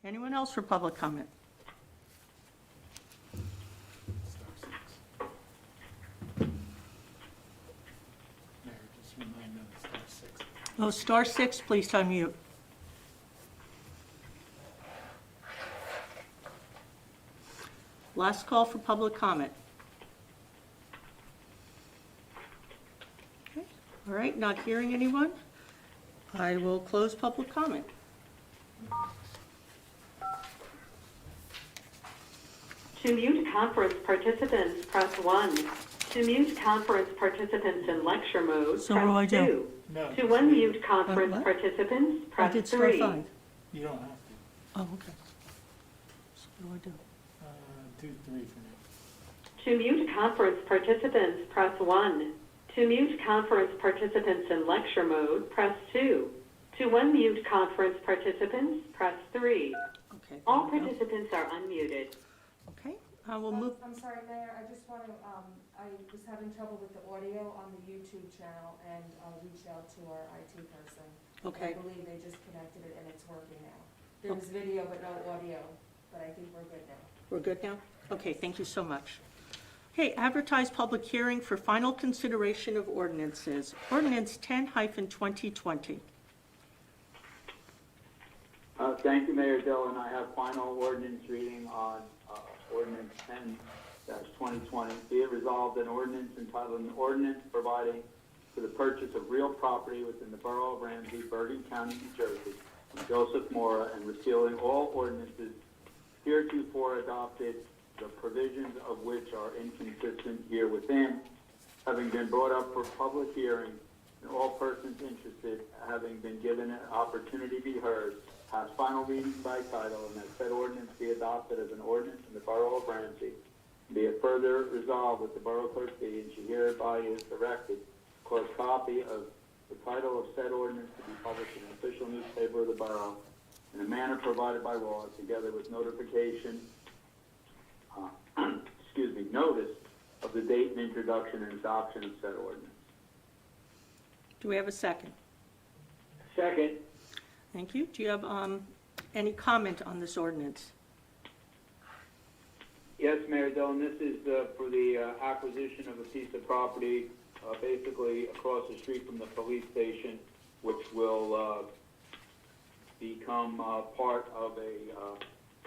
Anyone else for public comment? Mayor, just remind them it's star 6. Oh, star 6, please unmute. Last call for public comment. Okay, all right, not hearing anyone. I will close public comment. To mute conference participants, press 1. To mute conference participants in lecture mode, So what do I press do? 2. No, To unmute conference what? participants, I press did star 3. 5. you don't have to. Oh, okay. So what do I do? Do 3 for now. To mute conference participants, press 1. To mute conference participants in lecture mode, press 2. To unmute conference participants, press 3. Okay. All there we go. participants are unmuted. Okay, we'll move. I'm sorry, Mayor, I just want to, I was having trouble with the audio on the YouTube channel, and I'll reach out to our IT person. Okay. I believe they just connected it and it's working now. There was video but no audio, but I think we're good now. We're good now? Okay, thank you so much. Okay, advertise public hearing for final consideration of ordinances. Ordinance 10-2020. Thank you, Mayor Dillon. I have final ordinance reading on ordinance 10-2020. Be it resolved, an ordinance entitled an ordinance providing for the purchase of real property within the Borough of Ramsey, Bergen County, New Jersey, from Joseph Mora, and repealing all ordinances heretofore adopted, the provisions of which are inconsistent herewithin, having been brought up for public hearing, and all persons interested having been given an opportunity to be heard, pass final reading by title, and that said ordinance be adopted as an ordinance in the Borough of Ramsey. Be it further resolved that the Borough Clerk be, and she hereby is directed, to cause copy of the title of said ordinance to be published in an official newspaper of the Borough in a manner provided by law, together with notification, notice of the date and introduction and adoption of said ordinance. Do we have a second? Second. Thank you. Do you have any comment on this ordinance? Yes, Mayor Dillon, this is for the acquisition of a piece of property basically across the street from the police station, which will become part of a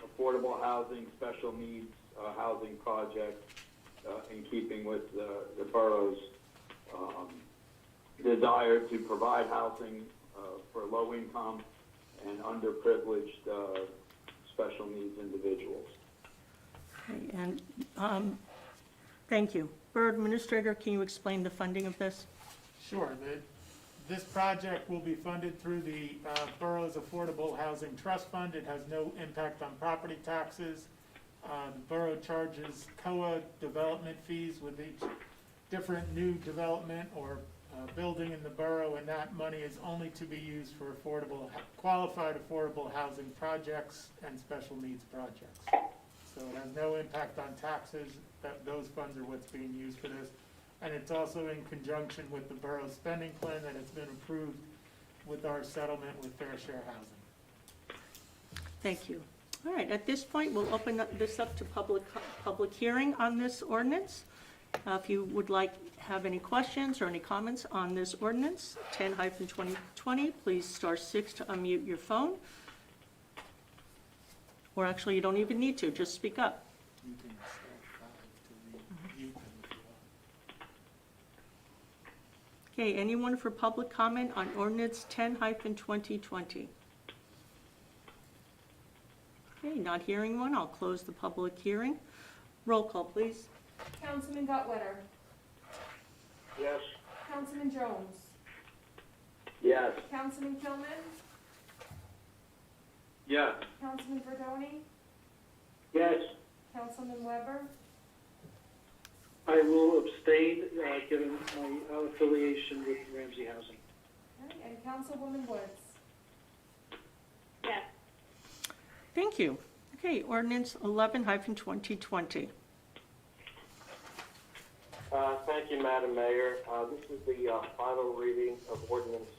affordable housing, special needs housing project in keeping with the borough's desire to provide housing for low-income and underprivileged special needs individuals. Okay, and thank you. Borough Administrator, can you explain the funding of this? Sure. This project will be funded through the borough's Affordable Housing Trust Fund. It has no impact on property taxes. The borough charges COA development fees with each different new development or building in the borough, and that money is only to be used for qualified affordable housing projects and special needs projects. So it has no impact on taxes. Those funds are what's being used for this. And it's also in conjunction with the borough's spending plan that has been approved with our settlement with Fair Share Housing. Thank you. All right, at this point, we'll open this up to public hearing on this ordinance. If you would have any questions or any comments on this ordinance, 10-2020, please star 6 to unmute your phone. Or actually, you don't even need to, just speak up. You can start 5 to mute them if you want. Okay, anyone for public comment on ordinance 10-2020? Okay, not hearing one, I'll close the public hearing. Roll call, please. Councilman Gottwetter, Yes. Councilman Jones, Yes. Councilman Kilman, Yes. Councilman Verdoni, Yes. Councilman Weber, I will abstain, given my affiliation with Ramsey Housing. okay, and Councilwoman Woods. Yes. Thank you. Okay, ordinance 11-2020. Thank you, Madam Mayor. This is the final reading of ordinance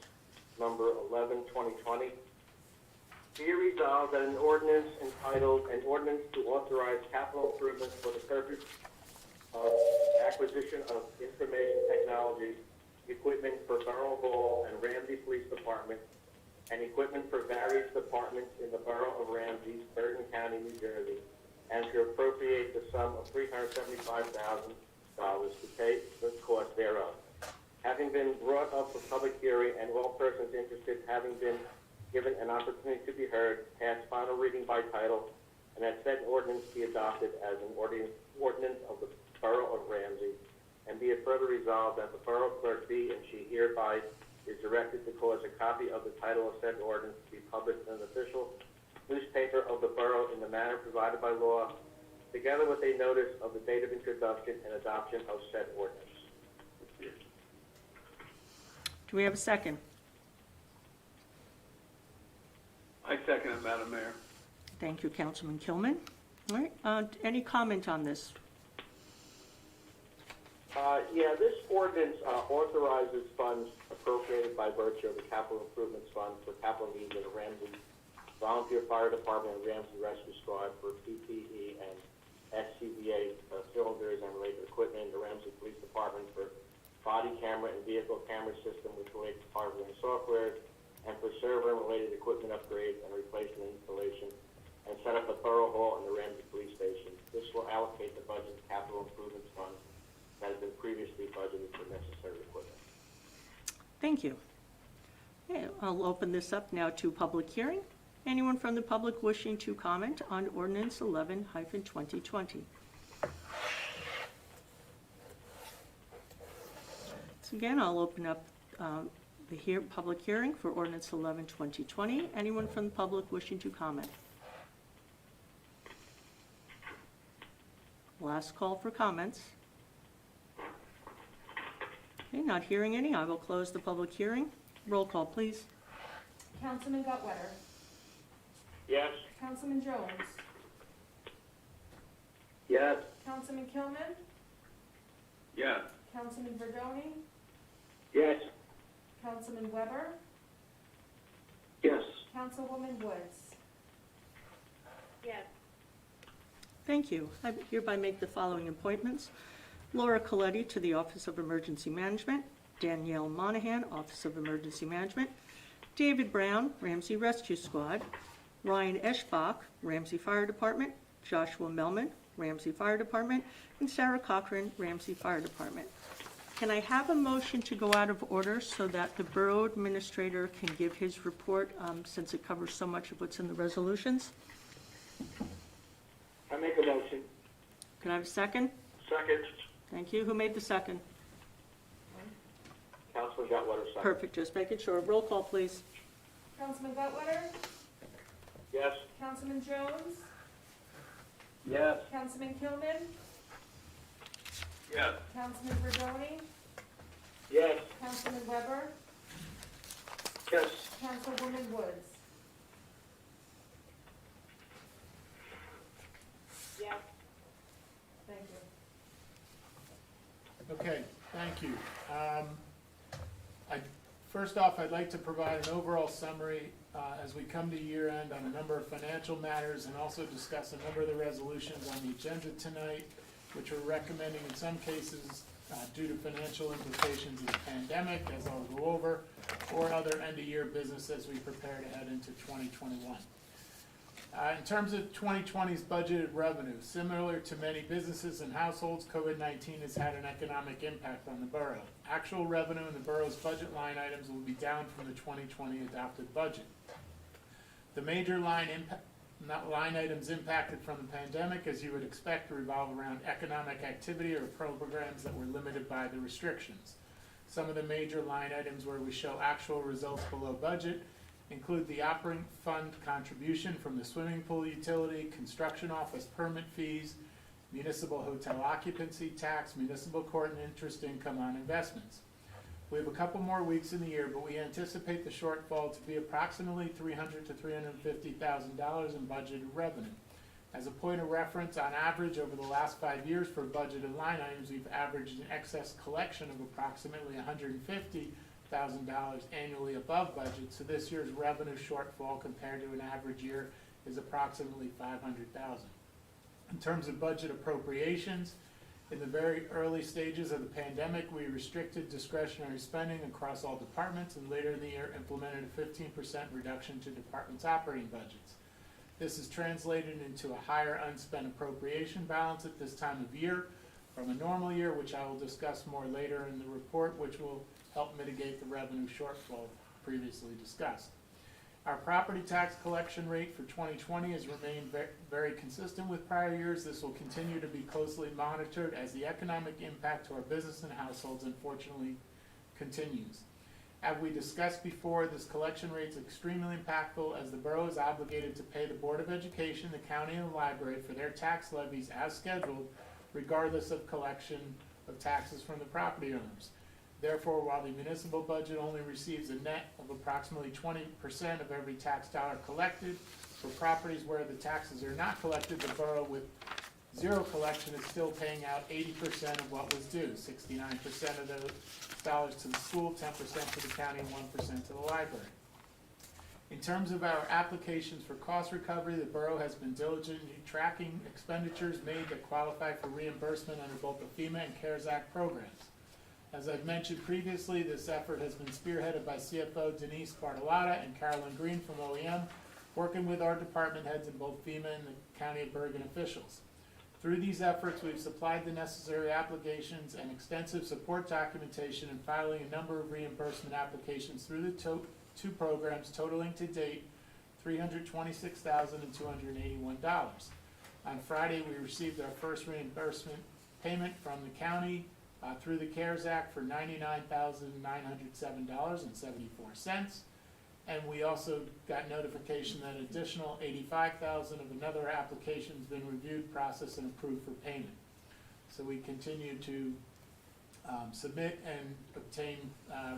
number 11-2020. Be it resolved that an ordinance entitled, "An Ordinance to Authorize Capital Improvements for the Purpose of Acquisition of Information Technology, Equipment for Borough Hall and Ramsey Police Department, and equipment for various departments in the Borough of Ramsey, Bergen County, New Jersey, and to appropriate the sum of $375,000 to pay the cost thereof. Having been brought up for public hearing and all persons interested having been given an opportunity to be heard, pass final reading by title, and that said ordinance be adopted as an ordinance of the Borough of Ramsey, and be it further resolved that the Borough Clerk be and she hereby is directed to cause a copy of the title of said ordinance to be published in an official newspaper of the Borough in the manner provided by law, together with a notice of the date of introduction and adoption of said ordinance. Do we have a second? I second it, Madam Mayor. Thank you, Councilman Kilman. All right, any comment on this? Yeah, this ordinance authorizes funds appropriated by virtue of the Capital Improvements Fund for capital needs of the Ramsey Volunteer Fire Department and Ramsey Rescue Squad for PPE and SCBA cylinders and related equipment, the Ramsey Police Department for body camera and vehicle camera system with related hardware and software, and for server and related equipment upgrades and replacement installation, and set up a Borough Hall in the Ramsey Police Station. This will allocate the budget to Capital Improvements Fund that has been previously budgeted for necessary equipment. Thank you. Okay, I'll open this up now to public hearing. Anyone from the public wishing to comment on Ordinance 11-2020? So again, I'll open up the public hearing for Ordinance 11-2020. Anyone from the public wishing to comment? Last call for comments. Okay, not hearing any, I will close the public hearing. Roll call, please. Councilman Gutwetter, Yes. Councilman Jones, Yes. Councilman Kilman, Yes. Councilman Verdoni, Yes. Councilman Weber, Yes. Councilwoman Woods. Yes. Thank you. I hereby make the following appointments. Laura Coletti to the Office of Emergency Management, Danielle Monahan, Office of Emergency Management, David Brown, Ramsey Rescue Squad, Ryan Eschbach, Ramsey Fire Department, Joshua Melman, Ramsey Fire Department, and Sarah Cochran, Ramsey Fire Department. Can I have a motion to go out of order so that the Borough Administrator can give his report, since it covers so much of what's in the resolutions? I make a motion. Can I have a second? Second. Thank you. Who made the second? Councilman Gutwetter, second. Perfect, just making sure. Roll call, please. Councilman Gutwetter, Yes. Councilman Jones, Yes. Councilman Kilman, Yes. Councilman Verdoni, Yes. Councilman Weber, Yes. Councilwoman Woods. Yes. Thank you. Okay, thank you. First off, I'd like to provide an overall summary as we come to year end on a number of financial matters and also discuss a number of the resolutions on the agenda tonight, which we're recommending in some cases due to financial implications of the pandemic, as I'll go over, or other end-of-year business as we prepare to head into 2021. In terms of 2020's budgeted revenue, similar to many businesses and households, COVID-19 has had an economic impact on the borough. Actual revenue in the borough's budget line items will be down from the 2020 adopted budget. The major line items impacted from the pandemic, as you would expect, revolve around economic activity or programs that were limited by the restrictions. Some of the major line items where we show actual results below budget include the operating fund contribution from the swimming pool utility, construction office permit fees, municipal hotel occupancy tax, municipal court and interest income on investments. We have a couple more weeks in the year, but we anticipate the shortfall to be approximately $300,000 to $350,000 in budgeted revenue. As a point of reference, on average over the last 5 years for budgeted line items, we've averaged an excess collection of approximately $150,000 annually above budget, so this year's revenue shortfall compared to an average year is approximately $500,000. In terms of budget appropriations, in the very early stages of the pandemic, we restricted discretionary spending across all departments, and later in the year implemented a 15% reduction to departments' operating budgets. This is translated into a higher unspent appropriation balance at this time of year from a normal year, which I will discuss more later in the report, which will help mitigate the revenue shortfall previously discussed. Our property tax collection rate for 2020 has remained very consistent with prior years. This will continue to be closely monitored as the economic impact to our business and households unfortunately continues. As we discussed before, this collection rate is extremely impactful as the borough is obligated to pay the Board of Education, the county, and the library for their tax levies as scheduled, regardless of collection of taxes from the property owners. Therefore, while the municipal budget only receives a net of approximately 20% of every tax dollar collected, for properties where the taxes are not collected, the borough with zero collection is still paying out 80% of what was due, 69% of those dollars to the school, 10% to the county, and 1% to the library. In terms of our applications for cost recovery, the borough has been diligently tracking expenditures made that qualify for reimbursement under both the FEMA and CARES Act programs. As I've mentioned previously, this effort has been spearheaded by CFO Denise Bartolotta and Carolyn Green from OEM, working with our department heads in both FEMA and the County of Bergen officials. Through these efforts, we've supplied the necessary applications and extensive support documentation and filing a number of reimbursement applications through the two programs totaling to date $326,281. On Friday, we received our first reimbursement payment from the county through the CARES Act for $99,907.74. And we also got notification that an additional $85,000 of another application has been reviewed, processed, and approved for payment. So we continue to submit and obtain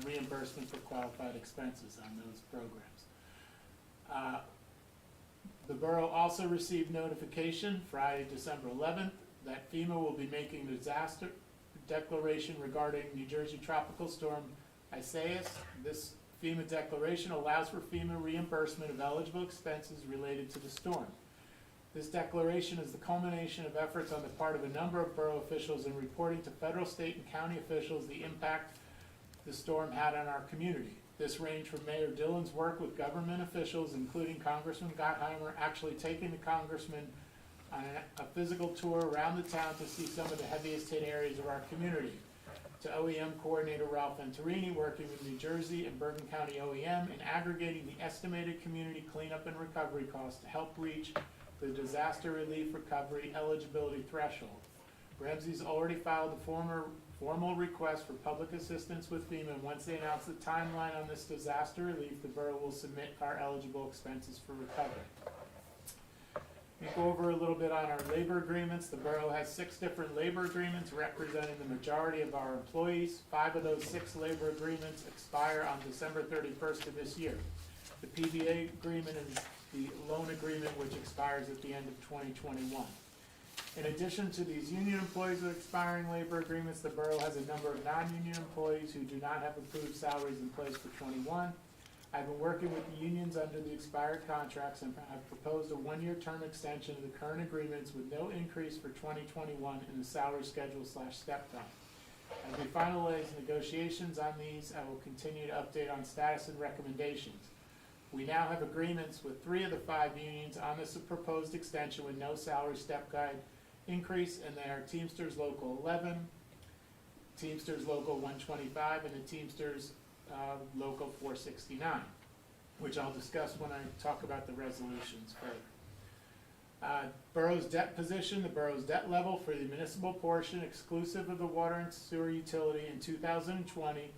reimbursement for qualified expenses on those programs. The borough also received notification Friday, December 11th, that FEMA will be making a disaster declaration regarding New Jersey Tropical Storm Isaias. This FEMA declaration allows for FEMA reimbursement of eligible expenses related to the storm. This declaration is the culmination of efforts on the part of a number of borough officials in reporting to federal, state, and county officials the impact the storm had on our community. This ranged from Mayor Dillon's work with government officials, including Congressman Gottheimer, actually taking the congressman on a physical tour around the town to see some of the heaviest hit areas of our community, to OEM coordinator Ralph Venturini working with New Jersey and Bergen County OEM and aggregating the estimated community cleanup and recovery costs to help reach the disaster relief recovery eligibility threshold. Ramsey's already filed a formal request for public assistance with FEMA, and once they announce the timeline on this disaster relief, the borough will submit our eligible expenses for recovery. We go over a little bit on our labor agreements. The borough has 6 different labor agreements representing the majority of our employees. 5 of those 6 labor agreements expire on December 31st of this year. The PBA agreement is the loan agreement, which expires at the end of 2021. In addition to these union employees with expiring labor agreements, the borough has a number of non-union employees who do not have approved salaries in place for 21. I've been working with the unions under the expired contracts and have proposed a 1-year term extension of the current agreements with no increase for 2021 in the salary schedule / step time. As we finalize negotiations on these, I will continue to update on status and recommendations. We now have agreements with 3 of the 5 unions on this proposed extension with no salary step guide increase, and they are Teamsters Local 11, Teamsters Local 125, and the Teamsters Local 469, which I'll discuss when I talk about the resolutions further. Borough's debt position, the borough's debt level for the municipal portion exclusive of the water and sewer utility in 2020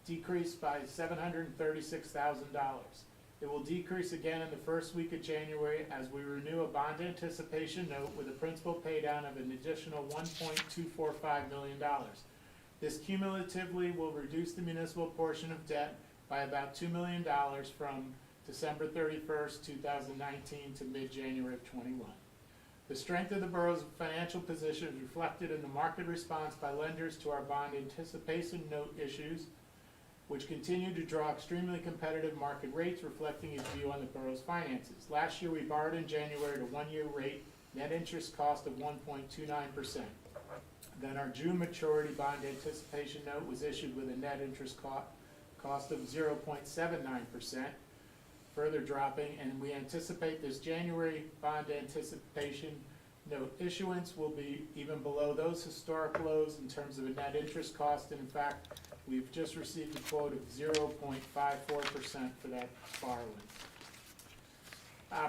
decreased by $736,000. It will decrease again in the first week of January as we renew a bond anticipation note with a principal paydown of an additional $1.245 million. This cumulatively will reduce the municipal portion of debt by about $2 million from December 31st, 2019 to mid-January of 21. The strength of the borough's financial position is reflected in the market response by lenders to our bond anticipation note issues, which continue to draw extremely competitive market rates reflecting its view on the borough's finances. Last year, we borrowed in January at a one-year rate, net interest cost of 1.29%. Then our June maturity bond anticipation note was issued with a net interest cost of 0.79%, further dropping, and we anticipate this January bond anticipation note issuance will be even below those historic lows in terms of a net interest cost, and in fact, we've just received a quote of 0.54% for that borrowing.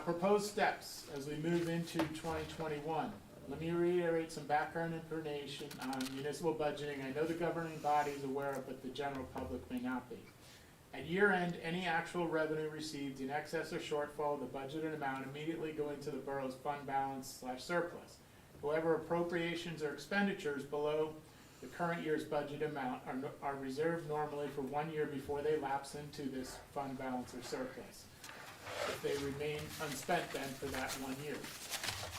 Proposed steps as we move into 2021. Let me reiterate some background information on municipal budgeting. I know the governing body is aware of, but the general public may not be. At year end, any actual revenue received in excess or shortfall of the budgeted amount immediately go into the borough's fund balance / surplus. However, appropriations or expenditures below the current year's budget amount are reserved normally for 1 year before they lapse into this fund balance or surplus, if they remain unspent then for that 1 year.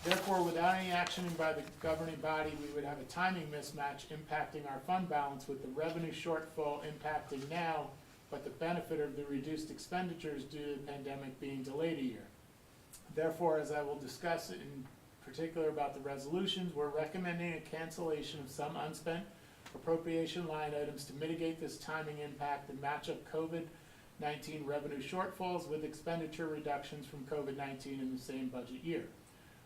Therefore, without any action by the governing body, we would have a timing mismatch impacting our fund balance with the revenue shortfall impacting now, but the benefit of the reduced expenditures due to the pandemic being delayed a year. Therefore, as I will discuss in particular about the resolutions, we're recommending a cancellation of some unspent appropriation line items to mitigate this timing impact and match up COVID-19 revenue shortfalls with expenditure reductions from COVID-19 in the same budget year.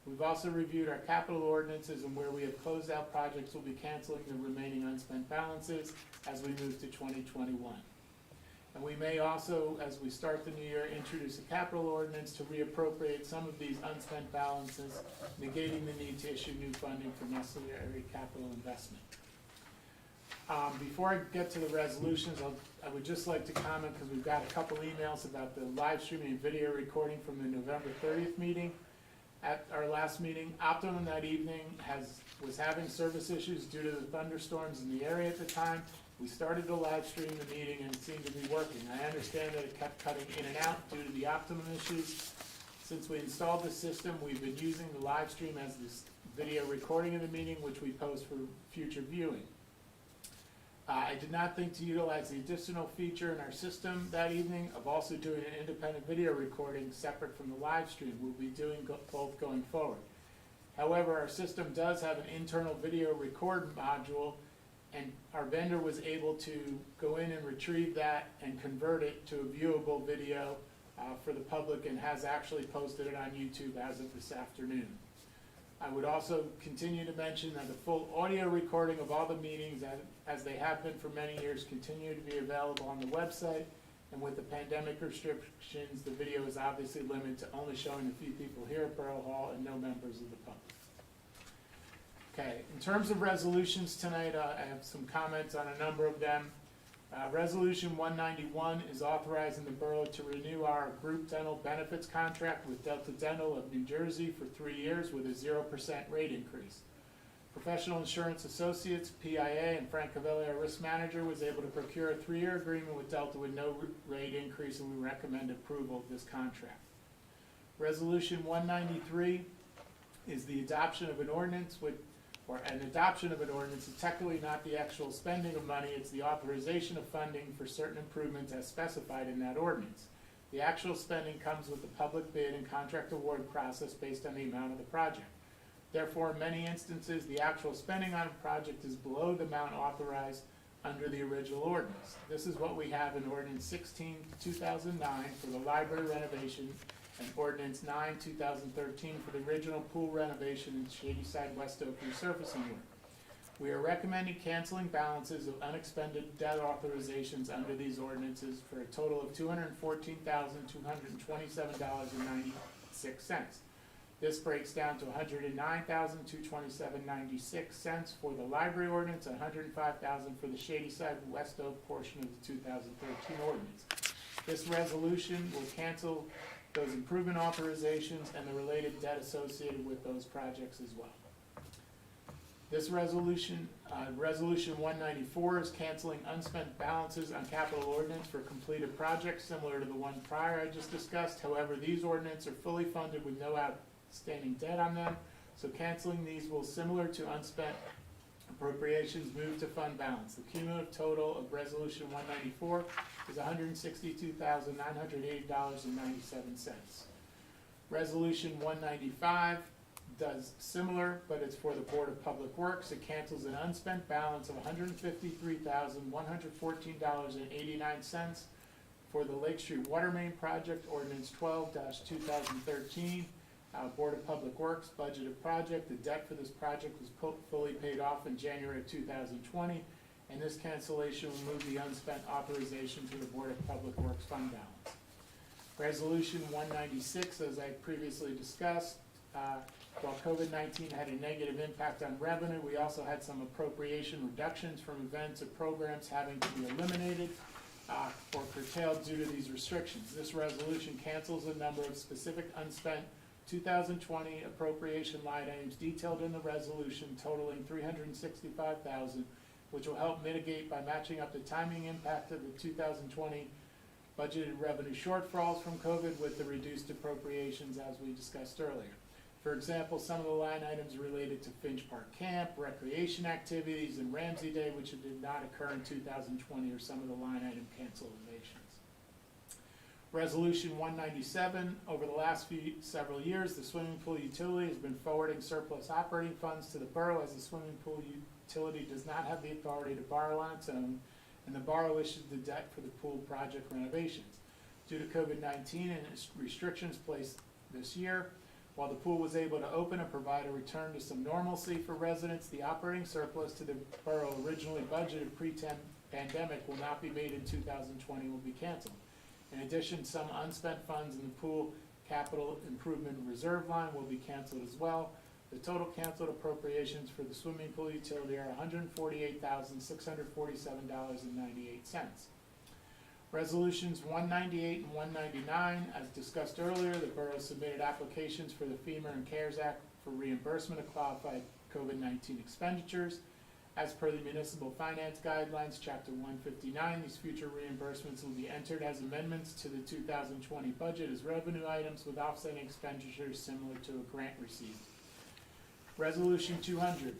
We've also reviewed our capital ordinances, and where we have closed out projects, we'll be canceling the remaining unspent balances as we move to 2021. And we may also, as we start the new year, introduce a capital ordinance to reappropriate some of these unspent balances, negating the need to issue new funding for necessary capital investment. Before I get to the resolutions, I would just like to comment, because we've got a couple emails about the live streaming and video recording from the November 30th meeting. At our last meeting, Optimum that evening was having service issues due to the thunderstorms in the area at the time. We started to live stream the meeting and it seemed to be working. I understand that it kept cutting in and out due to the Optimum issues. Since we installed the system, we've been using the live stream as this video recording of the meeting, which we post for future viewing. I did not think to utilize the additional feature in our system that evening of also doing an independent video recording separate from the live stream. We'll be doing both going forward. However, our system does have an internal video record module, and our vendor was able to go in and retrieve that and convert it to a viewable video for the public, and has actually posted it on YouTube as of this afternoon. I would also continue to mention that the full audio recording of all the meetings, as they have been for many years, continue to be available on the website. And with the pandemic restrictions, the video is obviously limited to only showing a few people here at Borough Hall and no members of the public. Okay, in terms of resolutions tonight, I have some comments on a number of them. Resolution 191 is authorizing the borough to renew our group dental benefits contract with Delta Dental of New Jersey for 3 years with a 0% rate increase. Professional Insurance Associates, PIA, and Frank Cavelli, our risk manager, was able to procure a 3-year agreement with Delta with no rate increase, and we recommend approval of this contract. Resolution 193 is the adoption of an ordinance is technically not the actual spending of money, it's the authorization of funding for certain improvements as specified in that ordinance. The actual spending comes with the public bid and contract award process based on the amount of the project. Therefore, in many instances, the actual spending on a project is below the amount authorized under the original ordinance. This is what we have in Ordinance 16/2009 for the library renovation, and Ordinance 9/2013 for the original pool renovation and Shadyside West Oak resurfacing work. We are recommending canceling balances of unexpended debt authorizations under these ordinances for a total of $214,227.96. This breaks down to $109,227.96 for the library ordinance, and $105,000 for the Shadyside West Oak portion of the 2013 ordinance. This resolution will cancel those improvement authorizations and the related debt associated with those projects as well. This resolution, Resolution 194, is canceling unspent balances on capital ordinance for completed projects similar to the one prior I just discussed. However, these ordinances are fully funded with no outstanding debt on them, so canceling these will, similar to unspent Appropriations moved to fund balance. The cumulative total of Resolution 194 is $162,980.97. Resolution 195 does similar, but it's for the Board of Public Works. It cancels an unspent balance of $153,114.89 for the Lake Street Water Main Project, Ordinance 12-2013. Board of Public Works budgeted project. The debt for this project was fully paid off in January of 2020, and this cancellation will move the unspent authorization to the Board of Public Works fund balance. Resolution 196, as I previously discussed, while COVID-19 had a negative impact on revenue, we also had some appropriation reductions from events or programs having to be eliminated or curtailed due to these restrictions. This resolution cancels a number of specific unspent 2020 appropriation line items detailed in the resolution totaling $365,000, which will help mitigate by matching up the timing impact of the 2020 budgeted revenue shortfalls from COVID with the reduced appropriations as we discussed earlier. For example, some of the line items related to Finch Park Camp, recreation activities, and Ramsey Day, which did not occur in 2020, are some of the line item cancellations. Resolution 197, over the last several years, the swimming pool utility has been forwarding surplus operating funds to the borough as the swimming pool utility does not have the authority to borrow on its own, and the borough issued the debt for the pool project renovations. Due to COVID-19 and its restrictions placed this year, while the pool was able to open and provide a return to some normalcy for residents, the operating surplus to the borough originally budgeted pre-pandemic will not be made in 2020, will be canceled. In addition, some unspent funds in the pool capital improvement reserve line will be canceled as well. The total canceled appropriations for the swimming pool utility are $148,647.98. Resolutions 198 and 199, as discussed earlier, the borough submitted applications for the FEMA and CARES Act for reimbursement of qualified COVID-19 expenditures. As per the municipal finance guidelines, chapter 159, these future reimbursements will be entered as amendments to the 2020 budget as revenue items with offsetting expenditures similar to a grant received. Resolution 200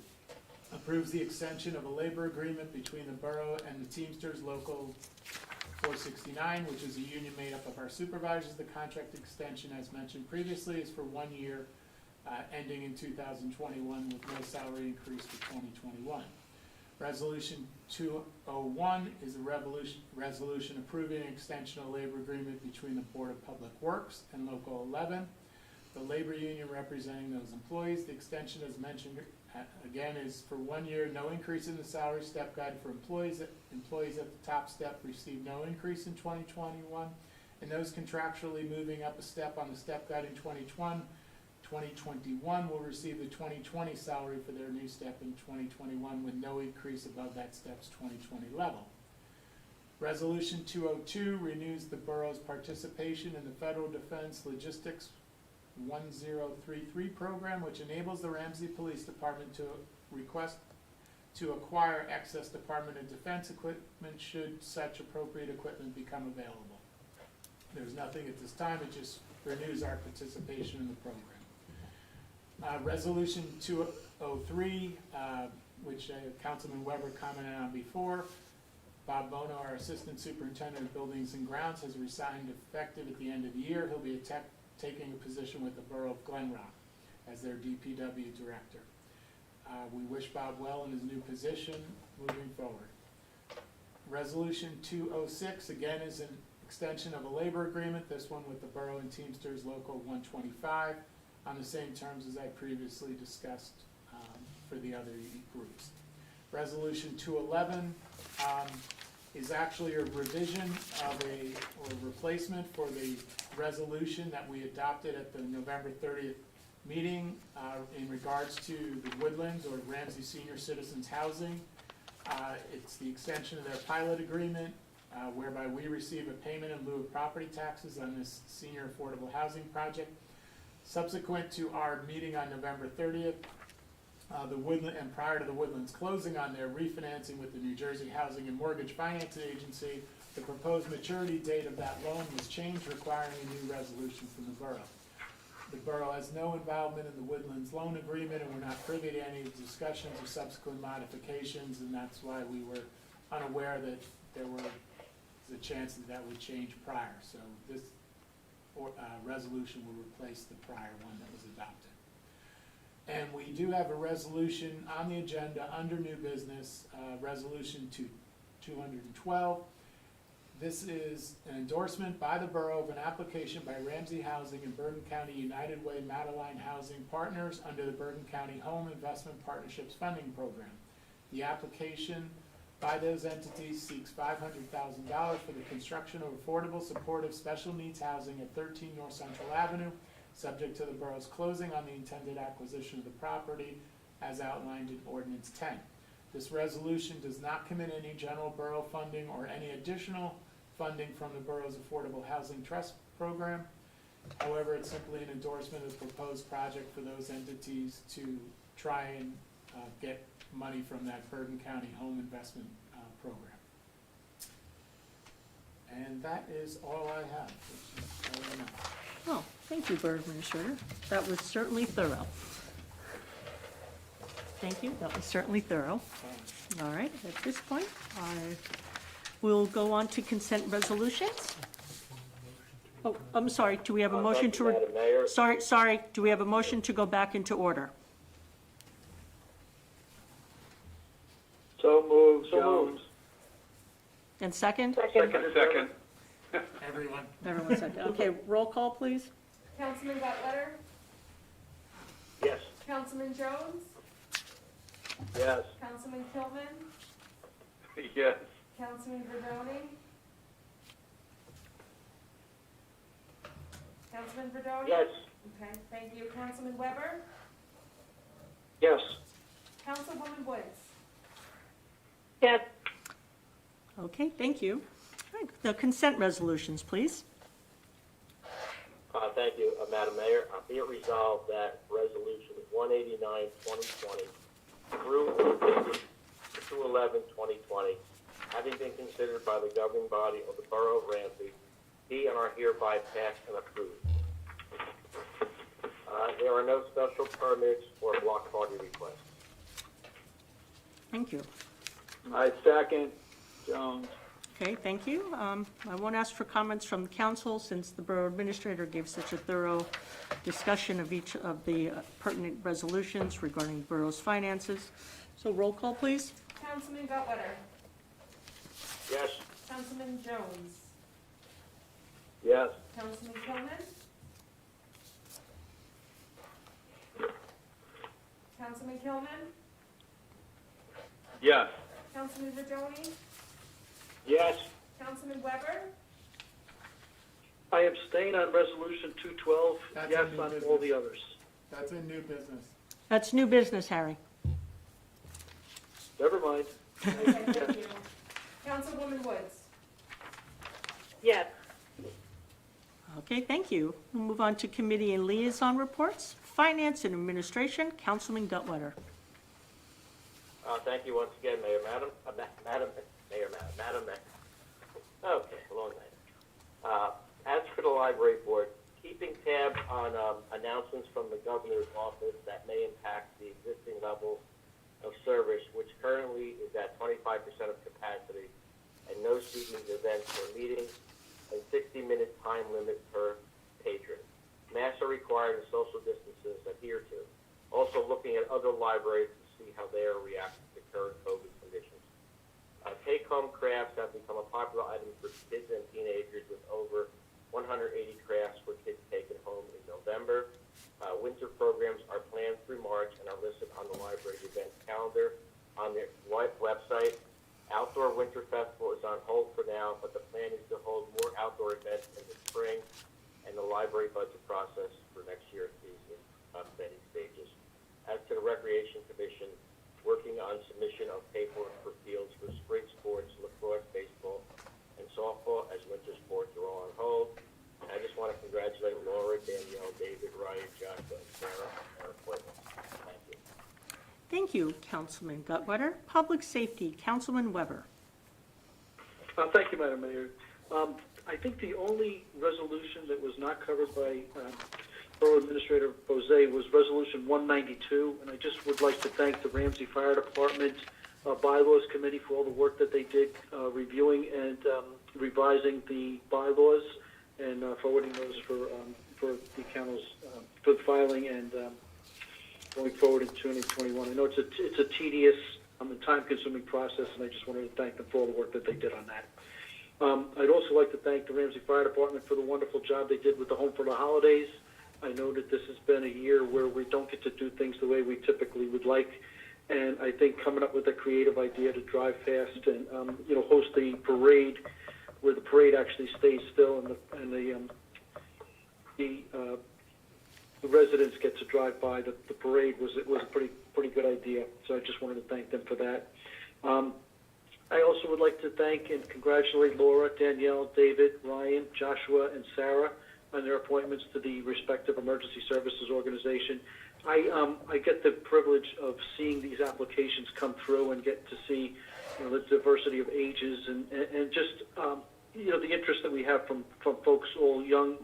approves the extension of a labor agreement between the borough and the Teamsters Local 469, which is a union made up of our supervisors. The contract extension, as mentioned previously, is for 1 year, ending in 2021 with no salary increase for 2021. Resolution 201 is a resolution approving an extension of labor agreement between the Board of Public Works and Local 11, the labor union representing those employees. The extension, as mentioned, again, is for 1 year, no increase in the salary step guide for employees. Employees at the top step receive no increase in 2021, and those contractually moving up a step on the step guide in 2021 will receive the 2020 salary for their new step in 2021 with no increase above that step's 2020 level. Resolution 202 renews the borough's participation in the Federal Defense Logistics 1033 program, which enables the Ramsey Police Department to request to acquire excess Department of Defense equipment should such appropriate equipment become available. There's nothing at this time, it just renews our participation in the program. Resolution 203, which Councilman Weber commented on before. Bob Bono, our Assistant Superintendent of Buildings and Grounds, has resigned effective at the end of the year. He'll be taking a position with the Borough of Glen Rock as their DPW Director. We wish Bob well in his new position moving forward. Resolution 206, again, is an extension of a labor agreement, this one with the Borough and Teamsters Local 125, on the same terms as I previously discussed for the other groups. Resolution 211 is actually a revision of or replacement for the resolution that we adopted at the November 30th meeting in regards to the Woodlands or Ramsey Senior Citizens Housing. It's the extension of their pilot agreement whereby we receive a payment in lieu of property taxes on this senior affordable housing project. Subsequent to our meeting on November 30th, and prior to the Woodlands closing on their refinancing with the New Jersey Housing and Mortgage Finance Agency, the proposed maturity date of that loan was changed, requiring a new resolution from the borough. The borough has no involvement in the Woodlands loan agreement, and we're not privy to any discussions or subsequent modifications, and that's why we were unaware that there was a chance that that would change prior. So this resolution will replace the prior one that was adopted. And we do have a resolution on the agenda under new business, resolution 212. This is an endorsement by the borough of an application by Ramsey Housing and Bergen County United Way Madeline Housing Partners under the Bergen County Home Investment Partnerships Funding Program. The application by those entities seeks $500,000 for the construction of affordable, supportive, special needs housing at 13 North Central Avenue, subject to the borough's closing on the intended acquisition of the property as outlined in Ordinance 10. This resolution does not commit any general borough funding or any additional funding from the borough's Affordable Housing Trust Program. However, it's simply an endorsement of the proposed project for those entities to try and get money from that Bergen County Home Investment Program. And that is all I have. Which is all I know. Oh, thank you, Borough Administrator. That was certainly thorough. Thank you, that was certainly thorough. All right, at this point, we'll go on to consent resolutions. Oh, I'm sorry, do we have a motion to? Madam Mayor. Sorry, do we have a motion to go back into order? So moved, Jones. And second? Second. Everyone. Everyone second. Okay, roll call, please. Councilman Gottletter? Yes. Councilman Jones? Yes. Councilman Kilman? Yes. Councilman Verdoni? Councilman Verdoni? Yes. Okay, thank you. Councilman Weber? Yes. Councilwoman Woods? Yes. Okay, thank you. All right, the consent resolutions, please. Thank you, Madam Mayor. Be it resolved that Resolution 189-2020 through 211-2020, having been considered by the governing body of the Borough of Ramsey, be and are hereby passed and approved. There are no special permits or block party requests. Thank you. I second, Jones. Okay, thank you. I won't ask for comments from the council since the Borough Administrator gave such a thorough discussion of each of the pertinent resolutions regarding the borough's finances. So roll call, please. Councilman Gottletter? Yes. Councilman Jones? Yes. Councilman Kilman? Councilman Kilman? Yes. Councilman Verdoni? Yes. Councilman Weber? I abstain on Resolution 212, That's yes a new on business. all the others. That's in new business. That's new business, Harry. Never mind. Okay, thank you. Councilwoman Woods? Yes. Okay, thank you. We'll move on to committee and liaison reports. Finance and Administration, Councilman Guttwetter. Thank you once again, Mayor, Madam Mayor. Okay, long night. As for the library board, keeping tabs on announcements from the governor's office that may impact the existing levels of service, which currently is at 25% of capacity, and no speaking events or meetings, and 60-minute time limit per patron. Masks are required and social distances adhered to. Also looking at other libraries to see how they are reacting to current COVID conditions. Take-home crafts have become a popular item for kids and teenagers, with over 180 crafts for kids taken home in November. Winter programs are planned through March and are listed on the library event calendar on their website. Outdoor Winter Festival is on hold for now, but the plan is to hold more outdoor events in the spring, and the library budget process for next year is in many stages. As to the Recreation Commission, working on submission of paperwork for fields for spring sports, lacrosse, baseball, and softball, as winter sports are all on hold. And I just want to congratulate Laura, Danielle, David, Ryan, Joshua, and Sarah on their appointments. Thank you. Thank you, Councilman Guttwetter. Public Safety, Councilman Weber. Thank you, Madam Mayor. I think the only resolution that was not covered by Borough Administrator Jose, was Resolution 192, and I just would like to thank the Ramsey Fire Department Bylaws Committee for all the work that they did reviewing and revising the bylaws and forwarding those for the council's for the filing and going forward in 2021. I know it's a tedious and time-consuming process, and I just wanted to thank them for all the work that they did on that. I'd also like to thank the Ramsey Fire Department for the wonderful job they did with the Home for the Holidays. I know that this has been a year where we don't get to do things the way we typically would like, and I think coming up with a creative idea to drive fast and host the parade, where the parade actually stays still and the residents get to drive by the parade was a pretty good idea. So I just wanted to thank them for that. I also would like to thank and congratulate Laura, Danielle, David, Ryan, Joshua, and Sarah on their appointments to the respective emergency services organization. I get the privilege of seeing these applications come through and get to see the diversity of ages and just the interest that we have from folks all young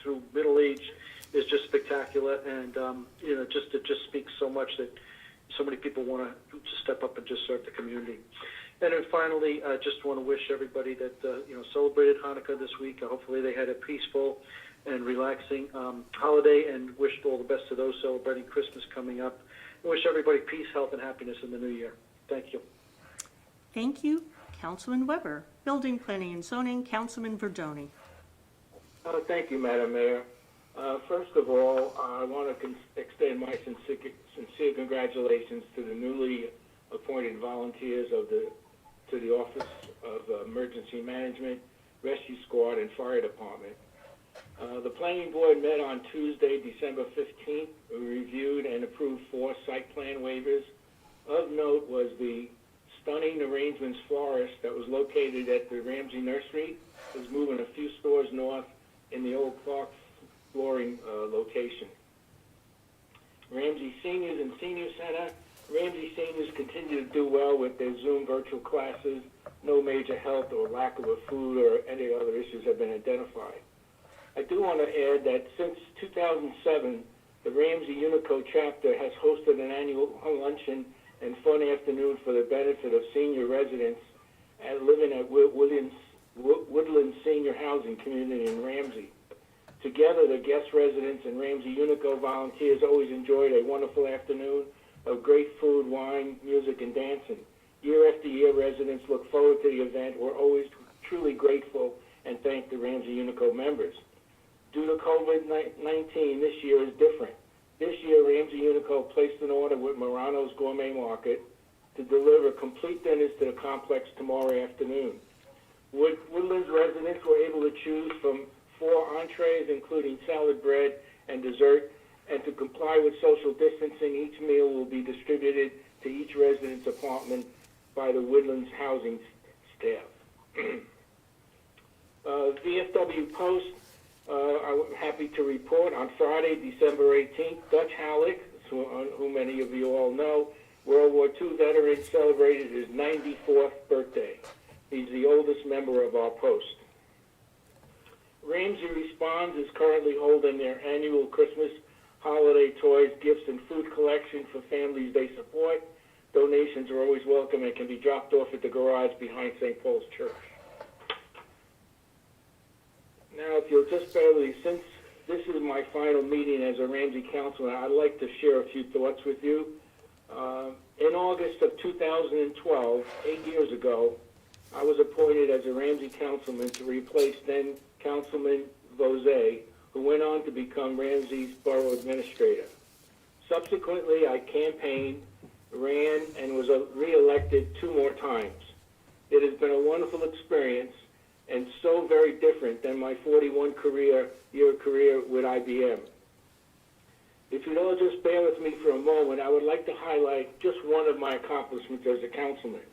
through middle age is just spectacular, and it just speaks so much that so many people want to step up and just serve the community. And then finally, I just want to wish everybody that celebrated Hanukkah this week. Hopefully, they had a peaceful and relaxing holiday, and wished all the best to those celebrating Christmas coming up. I wish everybody peace, health, and happiness in the new year. Thank you. Thank you, Councilman Weber. Building, Planning, and Zoning, Councilman Verdoni. Thank you, Madam Mayor. First of all, I want to extend my sincere congratulations to the newly appointed volunteers to the Office of Emergency Management, Rescue Squad, and Fire Department. The Planning Board met on Tuesday, December 15th. We reviewed and approved 4 site plan waivers. Of note was the stunning Arrangements Florist that was located at the Ramsey Nursery. It was moving a few stores north in the old Clark flooring location. Ramsey Seniors and Senior Center. Ramsey Seniors continue to do well with their Zoom virtual classes. No major health or lack of food or any other issues have been identified. I do want to add that since 2007, the Ramsey Unico chapter has hosted an annual luncheon and fun afternoon for the benefit of senior residents living at Woodland Senior Housing Community in Ramsey. Together, the guest residents and Ramsey Unico volunteers always enjoyed a wonderful afternoon of great food, wine, music, and dancing. Year after year, residents look forward to the event. We're always truly grateful and thank the Ramsey Unico members. Due to COVID-19, this year is different. This year, Ramsey Unico placed an order with Morano's Gourmet Market to deliver complete dinners to the complex tomorrow afternoon. Woodlands residents were able to choose from 4 entrees, including salad, bread, and dessert, and to comply with social distancing, each meal will be distributed to each resident's apartment by the Woodlands housing staff. VFW Post, I'm happy to report on Friday, December 18th, Dutch Halleck, who many of you all know, World War II veteran, celebrated his 94th birthday. He's the oldest member of our post. Ramsey Responds is currently holding their annual Christmas holiday toys, gifts, and food collection for families they support. Donations are always welcome and can be dropped off at the garage behind St. Paul's Church. Now, if you'll just bear with me, since this is my final meeting as a Ramsey councilman, I'd like to share a few thoughts with you. In August of 2012, 8 years ago, I was appointed as a Ramsey councilman to replace then Councilman Vose, who went on to become Ramsey's borough administrator. Subsequently, I campaigned, ran, and was re-elected 2 more times. It has been a wonderful experience and so very different than my 41-year career with IBM. If you'd all just bear with me for a moment, I would like to highlight just one of my accomplishments as a councilman.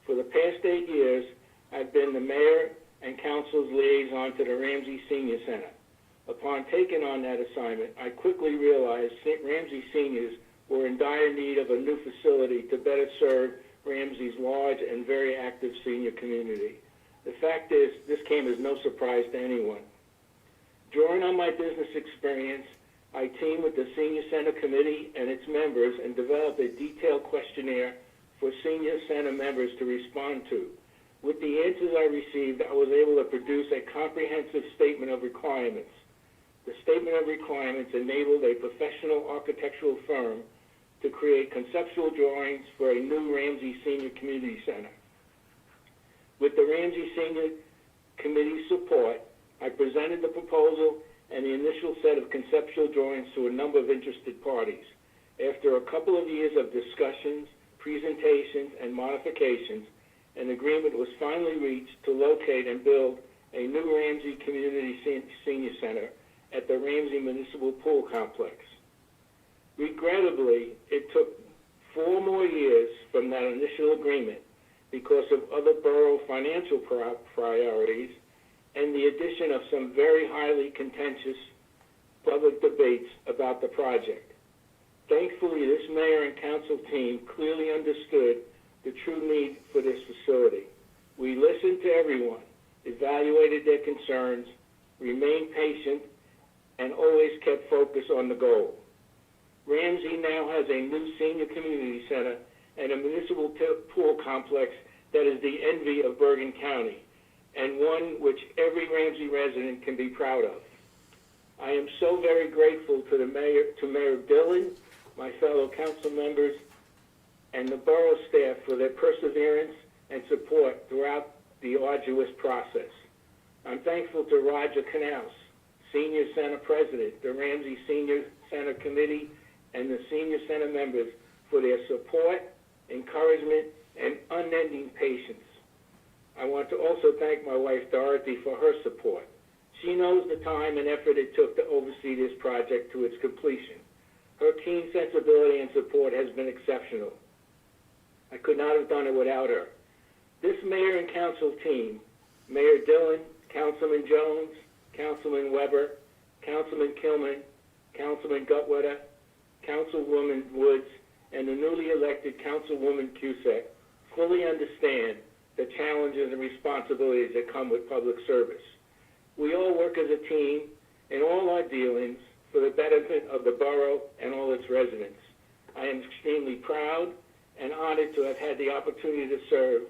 For the past 8 years, I've been the mayor and council's liaison to the Ramsey Senior Center. Upon taking on that assignment, I quickly realized Ramsey seniors were in dire need of a new facility to better serve Ramsey's large and very active senior community. The fact is, this came as no surprise to anyone. Drawing on my business experience I teamed with the Senior Center Committee and its members and developed a detailed questionnaire for Senior Center members to respond to. With the answers I received, I was able to produce a comprehensive statement of requirements. The statement of requirements enabled a professional architectural firm to create conceptual drawings for a new Ramsey Senior Community Center. With the Ramsey Senior Committee's support, I presented the proposal and the initial set of conceptual drawings to a number of interested parties. After a couple of years of discussions, presentations, and modifications, an agreement was finally reached to locate and build a new Ramsey Community Senior Center at the Ramsey Municipal Pool Complex. Regrettably, it took 4 more years from that initial agreement because of other borough financial priorities and the addition of some very highly contentious public debates about the project. Thankfully, this mayor and council team clearly understood the true need for this facility. We listened to everyone, evaluated their concerns, remained patient, and always kept focus on the goal. Ramsey now has a new senior community center and a municipal pool complex that is the envy of Bergen County, and one which every Ramsey resident can be proud of. I am so very grateful to Mayor Dillon, my fellow council members, and the borough staff for their perseverance and support throughout the arduous process. I'm thankful to Roger Knaus, Senior Center President, the Ramsey Senior Center Committee, and the Senior Center members for their support, encouragement, and unending patience. I want to also thank my wife, Dorothy, for her support. She knows the time and effort it took to oversee this project to its completion. Her keen sensibility and support has been exceptional. I could not have done it without her. This mayor and council team, Mayor Dillon, Councilman Jones, Councilman Weber, Councilman Kilman, Councilman Gutwetter, Councilwoman Woods, and the newly elected Councilwoman Cusack fully understand the challenges and responsibilities that come with public service. We all work as a team in all our dealings for the benefit of the borough and all its residents. I am extremely proud and honored to have had the opportunity to serve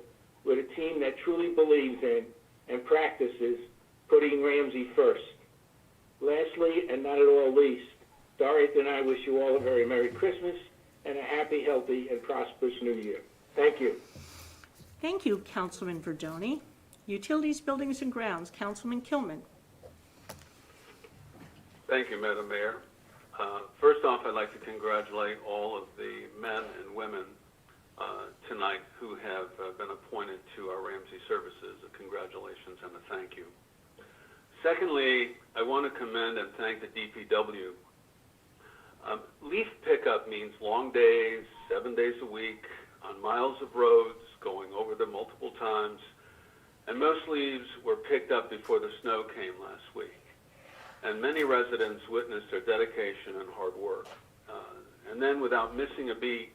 with a team that truly believes in and practices putting Ramsey first. Lastly, and not at all least, Dorothy and I wish you all a very Merry Christmas and a happy, healthy, and prosperous New Year. Thank you. Thank you, Councilman Verdoni. Utilities, Buildings, and Grounds, Councilman Kilman. Thank you, Madam Mayor. First off, I'd like to congratulate all of the men and women tonight who have been appointed to our Ramsey services. Congratulations and a thank you. Secondly, I want to commend and thank the DPW. Leaf pickup means long days, 7 days a week, on miles of roads, going over them multiple times, and most leaves were picked up before the snow came last week. And many residents witnessed their dedication and hard work. And then without missing a beat,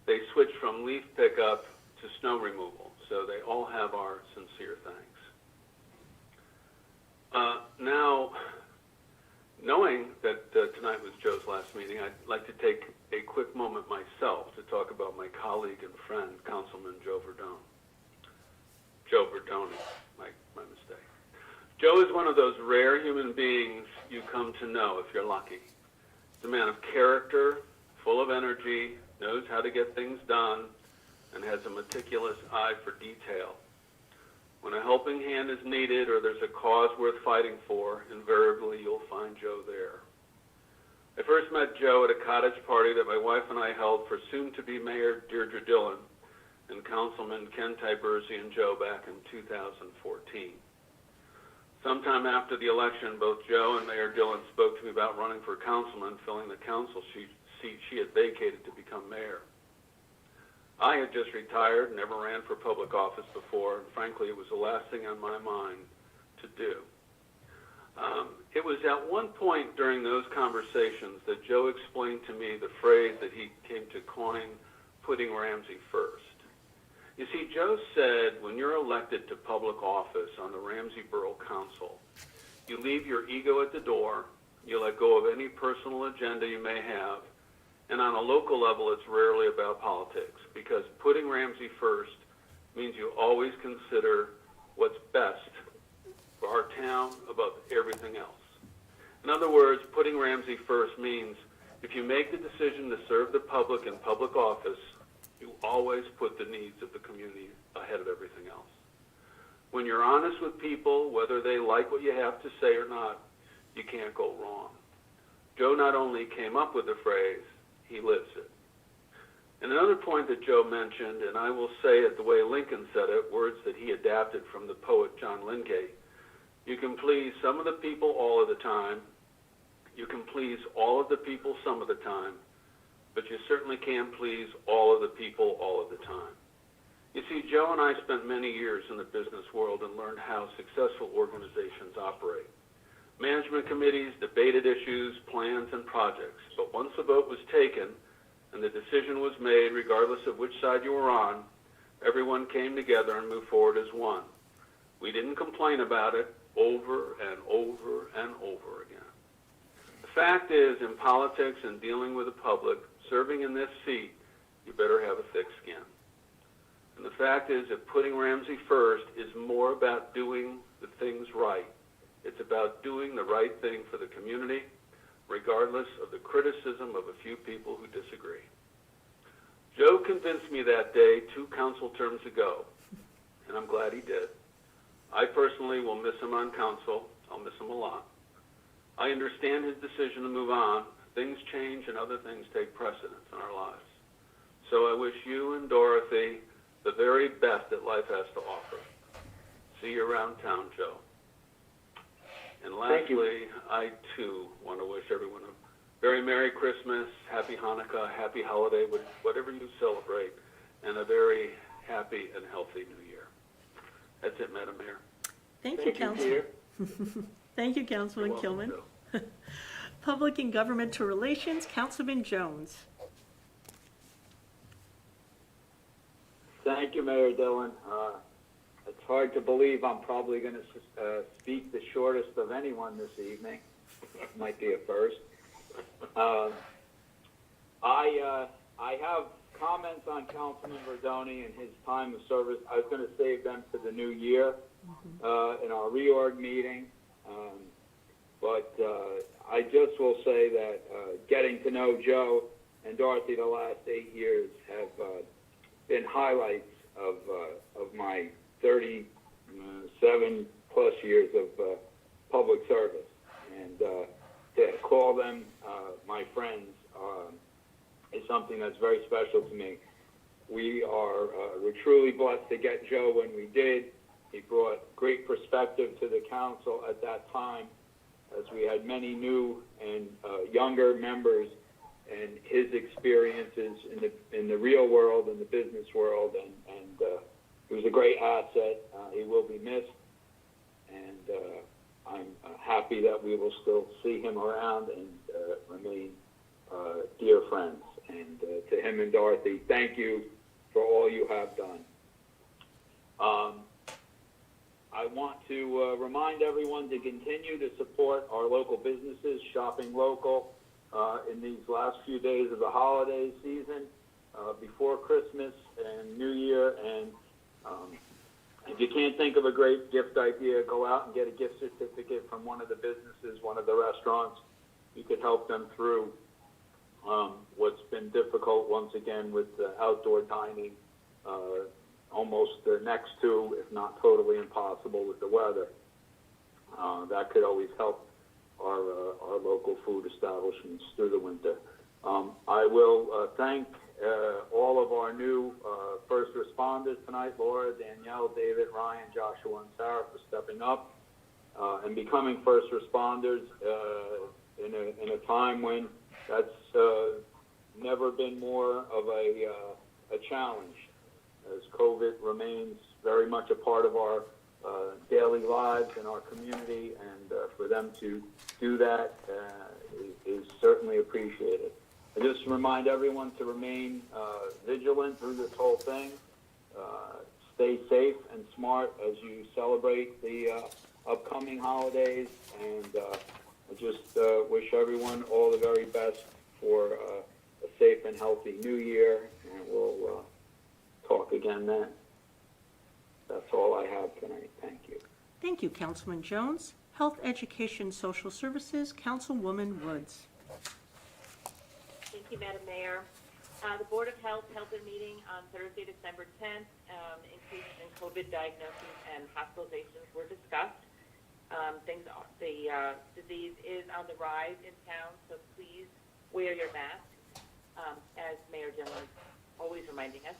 they switched from leaf pickup to snow removal. So they all have our sincere thanks. Now, knowing that tonight was Joe's last meeting, I'd like to take a quick moment myself to talk about my colleague and friend, Councilman Joe Verdoni. Joe Verdoni, my mistake. Joe is one of those rare human beings you come to know if you're lucky. He's a man of character, full of energy, knows how to get things done, and has a meticulous eye for detail. When a helping hand is needed or there's a cause worth fighting for, invariably you'll find Joe there. I first met Joe at a cottage party that my wife and I held for soon-to-be Mayor Deirdre Dillon and Councilman Ken Tiberzi and Joe back in 2014. Sometime after the election, both Joe and Mayor Dillon spoke to me about running for councilman, filling the council seat she had vacated to become mayor. I had just retired, never ran for public office before, and frankly, it was the last thing on my mind to do. It was at one point during those conversations that Joe explained to me the phrase that he came to coin, putting Ramsey first. You see, Joe said when you're elected to public office on the Ramsey Borough Council, you leave your ego at the door, You let go of any personal agenda you may have. And on a local level, it's rarely about politics, because putting Ramsey first means you always consider what's best for our town above everything else. In other words, putting Ramsey first means if you make the decision to serve the public in public office, you always put the needs of the community ahead of everything else. When you're honest with people, whether they like what you have to say or not, you can't go wrong. Joe not only came up with the phrase, he lives it. And another point that Joe mentioned, and I will say it the way Lincoln said it, words that he adapted from the poet John Lingate, you can please some of the people all of the time, you can please all of the people some of the time, but you certainly can't please all of the people all of the time. You see, Joe and I spent many years in the business world and learned how successful organizations operate. Management committees debated issues, plans, and projects, but once the vote was taken and the decision was made, regardless of which side you were on, everyone came together and moved forward as one. We didn't complain about it over and over and over again. The fact is, in politics and dealing with the public, serving in this seat, you better have a thick skin. And the fact is that putting Ramsey first is more about doing the things right. It's about doing the right thing for the community, regardless of the criticism of a few people who disagree. Joe convinced me that day 2 council terms ago, and I'm glad he did. I personally will miss him on council. I'll miss him a lot. I understand his decision to move on. Things change and other things take precedence in our lives. So I wish you and Dorothy the very best that life has to offer. See you around town, Joe. And Thank you. lastly, I too want to wish everyone a very Merry Christmas, Happy Hanukkah, Happy Holiday, whatever you celebrate, and a very happy and healthy New Year. That's it, Madam Mayor. Thank you, Councilman. Peter. Thank you, Councilman You're welcome, Kilman. Bill. Public and Governmental Relations, Councilman Jones. Thank you, Mayor Dillon. It's hard to believe I'm probably going to speak the shortest of anyone this evening. Might be a first. I have comments on Councilman Verdoni and his time of service. I was going to save them to the new year in our reorg meeting. But I just will say that getting to know Joe and Dorothy the last 8 years have been highlights of my 37 plus years of public service. And to call them my friends is something that's very special to me. We're truly blessed to get Joe when we did. He brought great perspective to the council at that time, as we had many new and younger members, and his experiences in the real world and the business world, and he was a great asset. He will be missed, and I'm happy that we will still see him around and remain dear friends. And to him and Dorothy, thank you for all you have done. I want to remind everyone to continue to support our local businesses, shopping local, in these last few days of the holiday season, before Christmas and New Year. And if you can't think of a great gift idea, go out and get a gift certificate from one of the businesses, one of the restaurants. You could help them through what's been difficult once again with outdoor dining, almost next to, if not totally impossible with the weather. That could always help our local food establishments through the winter. I will thank all of our new first responders tonight, Laura, Danielle, David, Ryan, Joshua, and Sarah, for stepping up and becoming first responders in a time when that's never been more of a challenge, as COVID remains very much a part of our daily lives in our community, and for them to do that is certainly appreciated. I just remind everyone to remain vigilant through this whole thing. Stay safe and smart as you celebrate the upcoming holidays, and I just wish everyone all the very best for a safe and healthy new year, and we'll talk again then. That's all I have tonight. Thank you. Thank you, Councilman Jones. Health, Education, Social Services, Councilwoman Woods. Thank you, Madam Mayor. The Board of Health held a meeting on Thursday, December 10th. Increases in COVID diagnoses and hospitalizations were discussed. The disease is on the rise in town, so please wear your mask, as Mayor Dillon is always reminding us.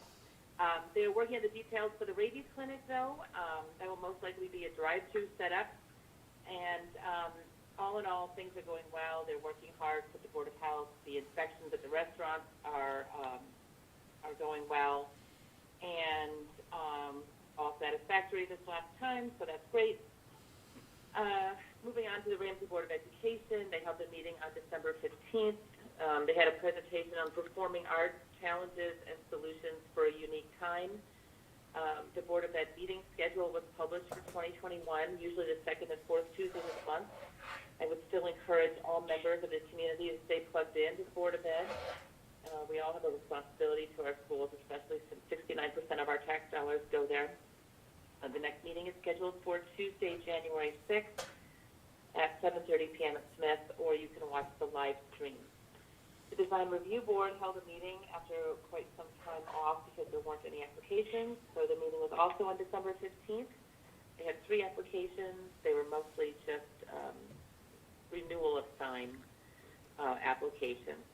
They're working on the details for the rabies clinic, though. That will most likely be a drive-through setup. And all in all, things are going well. They're working hard with the Board of Health. The inspections at the restaurants are going well, and all satisfactory this last time, so that's great. Moving on to the Ramsey Board of Education, they held a meeting on December 15th. They had a presentation on performing arts, challenges, and solutions for a unique time. The Board of Ed meeting schedule was published for 2021, usually the second and fourth Tuesdays of the month. I would still encourage all members of the community to stay plugged in to the Board of Ed. We all have a responsibility to our schools, especially since 69% of our tax dollars go there. The next meeting is scheduled for Tuesday, January 6th at 7:30 p.m. at Smith, or you can watch the live stream. The Design Review Board held a meeting after quite some time off because there weren't any applications, so the meeting was also on December 15th. They had 3 applications. They were mostly just renewal of sign applications.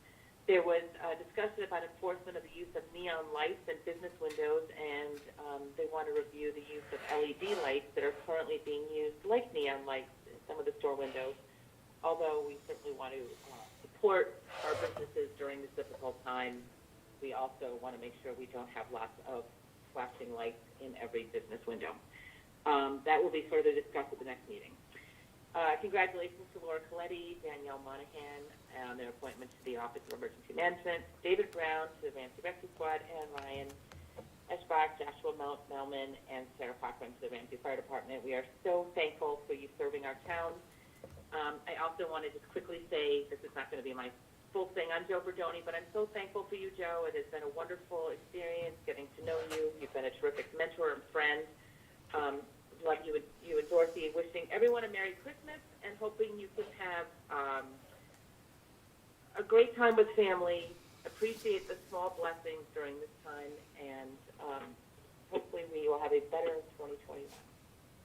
There was a discussion about enforcement of the use of neon lights in business windows, and they want to review the use of LED lights that are currently being used like neon lights in some of the store windows, although we certainly want to support our businesses during this difficult time. We also want to make sure we don't have lots of flashing lights in every business window. That will be further discussed at the next meeting. Congratulations to Laura Coletti, Danielle Monahan on their appointment to the Office of Emergency Management, David Brown to the Ramsey Rescue Squad, and Ryan Eschbach, Joshua Melman, and Sarah Cochran to the Ramsey Fire Department. We are so thankful for you serving our town. I also want to just quickly say, this is not going to be my full thing on Joe Bordoni, but I'm so thankful for you, Joe. It has been a wonderful experience getting to know you. You've been a terrific mentor and friend. Love you and Dorothy, wishing everyone a Merry Christmas and hoping you can have a great time with family, appreciate the small blessings during this time, and hopefully we will have a better 2021.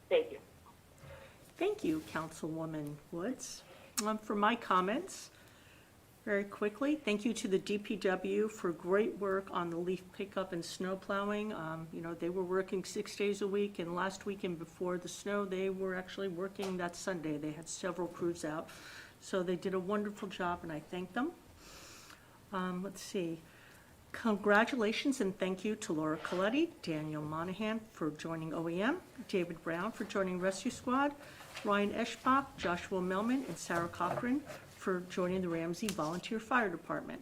Thank you. Thank you, Councilwoman Woods. For my comments, very quickly, thank you to the DPW for great work on the leaf pickup and snow plowing. They were working 6 days a week, and last weekend before the snow, they were actually working that Sunday. They had several crews out. So they did a wonderful job, and I thank them. Let's see. Congratulations and thank you to Laura Coletti, Daniel Monahan for joining OEM, David Brown for joining Rescue Squad, Ryan Eschbach, Joshua Melman, and Sarah Cochran for joining the Ramsey Volunteer Fire Department.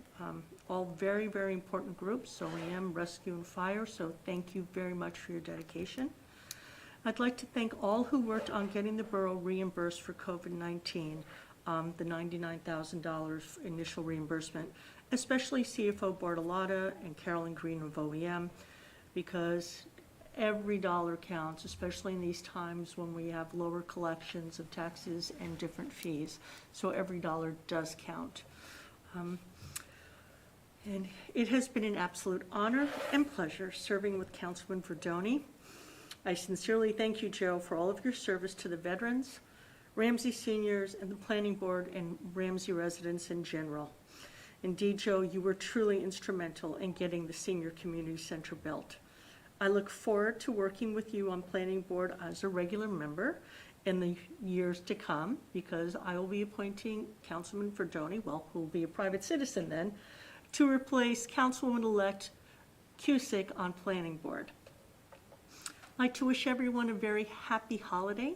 All very, very important groups, OEM, Rescue, and Fire, so thank you very much for your dedication. I'd like to thank all who worked on getting the borough reimbursed for COVID-19, the $99,000 initial reimbursement, especially CFO Bartolotta and Carolyn Green of OEM, because every dollar counts, especially in these times when we have lower collections of taxes and different fees. So every dollar does count. And it has been an absolute honor and pleasure serving with Councilman Verdoni. I sincerely thank you, Joe, for all of your service to the veterans, Ramsey seniors, and the planning board, and Ramsey residents in general. Indeed, Joe, you were truly instrumental in getting the Senior Community Center built. I look forward to working with you on planning board as a regular member in the years to come, because I will be appointing Councilman Verdoni, who will be a private citizen then, to replace Councilwoman-elect Cusick on planning board. I'd like to wish everyone a very happy holiday.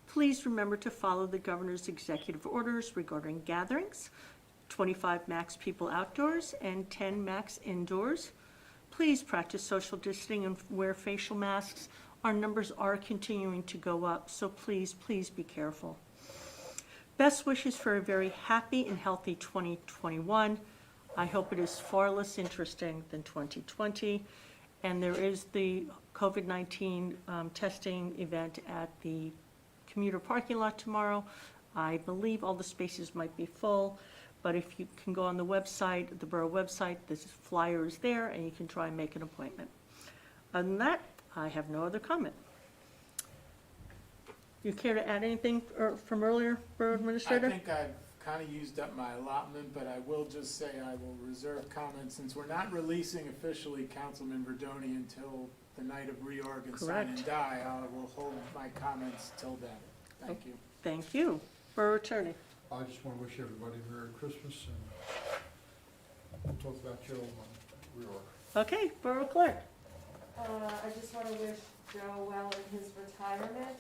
Please remember to follow the governor's executive orders regarding gatherings, 25 max people outdoors and 10 max indoors. Please practice social distancing and wear facial masks. Our numbers are continuing to go up, so please, please be careful. Best wishes for a very happy and healthy 2021. I hope it is far less interesting than 2020. And there is the COVID-19 testing event at the commuter parking lot tomorrow. I believe all the spaces might be full, but if you can go on the website, the borough website, the flyer is there, and you can try and make an appointment. Other than that, I have no other comment. You care to add anything from earlier, Borough Administrator? I think I've kind of used up my allotment, but I will just say I will reserve comments since we're not releasing officially Councilman Verdoni until the night of reorg and sign and Correct. die. I will hold my comments till then. Thank you. Thank you. Borough Attorney. I just want to wish everybody Merry Christmas, and we'll talk about Joe on reorg. Okay, Borough Clerk. I just want to wish Joe well in his retirement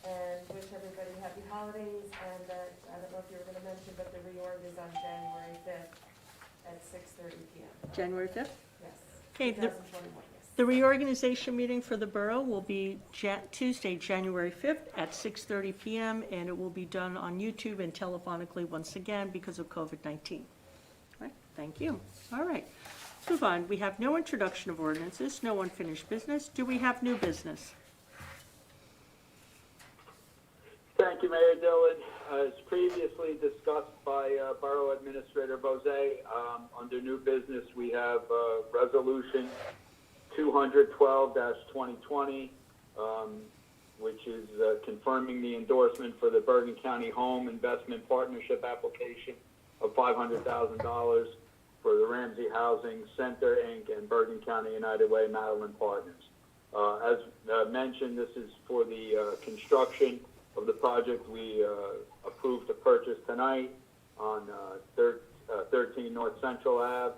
and wish everybody happy holidays, and that, I don't know if you were going to mention, but the reorg is on January 5th at 6:30 p.m. January 5th? Yes. Okay, 2021, yes. the reorganization meeting for the borough will be Tuesday, January 5th at 6:30 p.m., and it will be done on YouTube and telephonically once again because of COVID-19. All right, thank you. All right, let's move on. We have no introduction of ordinances, no unfinished business. Do we have new business? Thank you, Mayor Dillon. As previously discussed by Borough Administrator Bose, under new business, we have Resolution 212-2020, which is confirming the endorsement for the Bergen County Home Investment Partnership application of $500,000 for the Ramsey Housing Center, Inc. and Bergen County United Way Madeline Partners. As mentioned, this is for the construction of the project we approved to purchase tonight on 13 North Central Ave,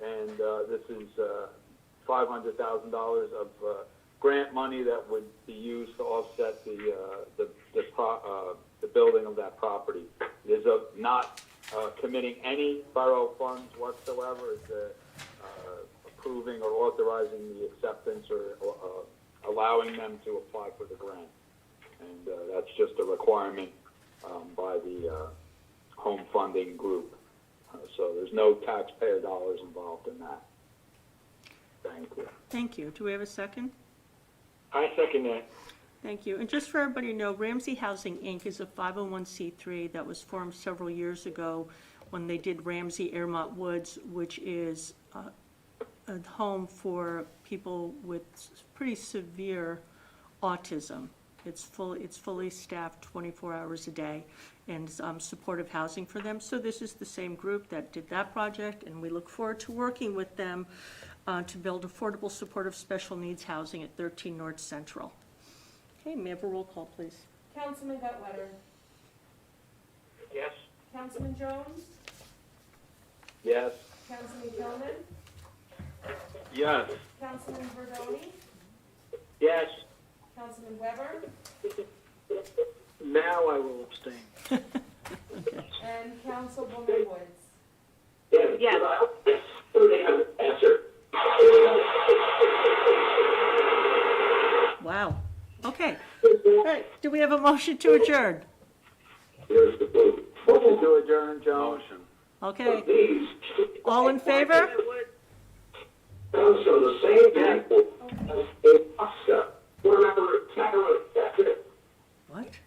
and this is $500,000 of grant money that would be used to offset the building of that property. It is not committing any borough funds whatsoever. It's approving or authorizing the acceptance or allowing them to apply for the grant. And that's just a requirement by the home funding group. So there's no taxpayer dollars involved in that. Thank you. Thank you. Do we have a second? I second that. Thank you. And just for everybody to know, Ramsey Housing, Inc. is a 501c3 that was formed several years ago when they did Ramsey Airmont Woods, which is a home for people with pretty severe autism. It's fully staffed 24 hours a day and supportive housing for them. So this is the same group that did that project, and we look forward to working with them to build affordable, supportive special needs housing at 13 North Central. Okay, may I have a roll call, please? Councilman Gottwetter. Yes. Councilman Jones. Yes. Councilman Kilman. Yes. Councilman Verdoni. Yes. Councilman Weber. Now I will abstain. And Councilwoman Woods. Yes. Wow. Okay. All right. Do we have a motion to adjourn? Motion to adjourn, Jones. Motion. Okay. All in favor? What?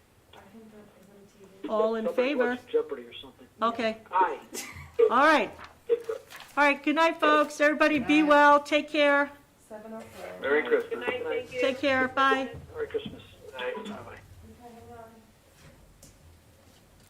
All in Somebody favor? watched Jeopardy or something. Okay. Aye. All right. All right. Good night, folks. Everybody be well. Take care. 7:04. Merry Christmas. Good night, thank you. Take care. Bye. Merry Christmas. Aye. Bye-bye.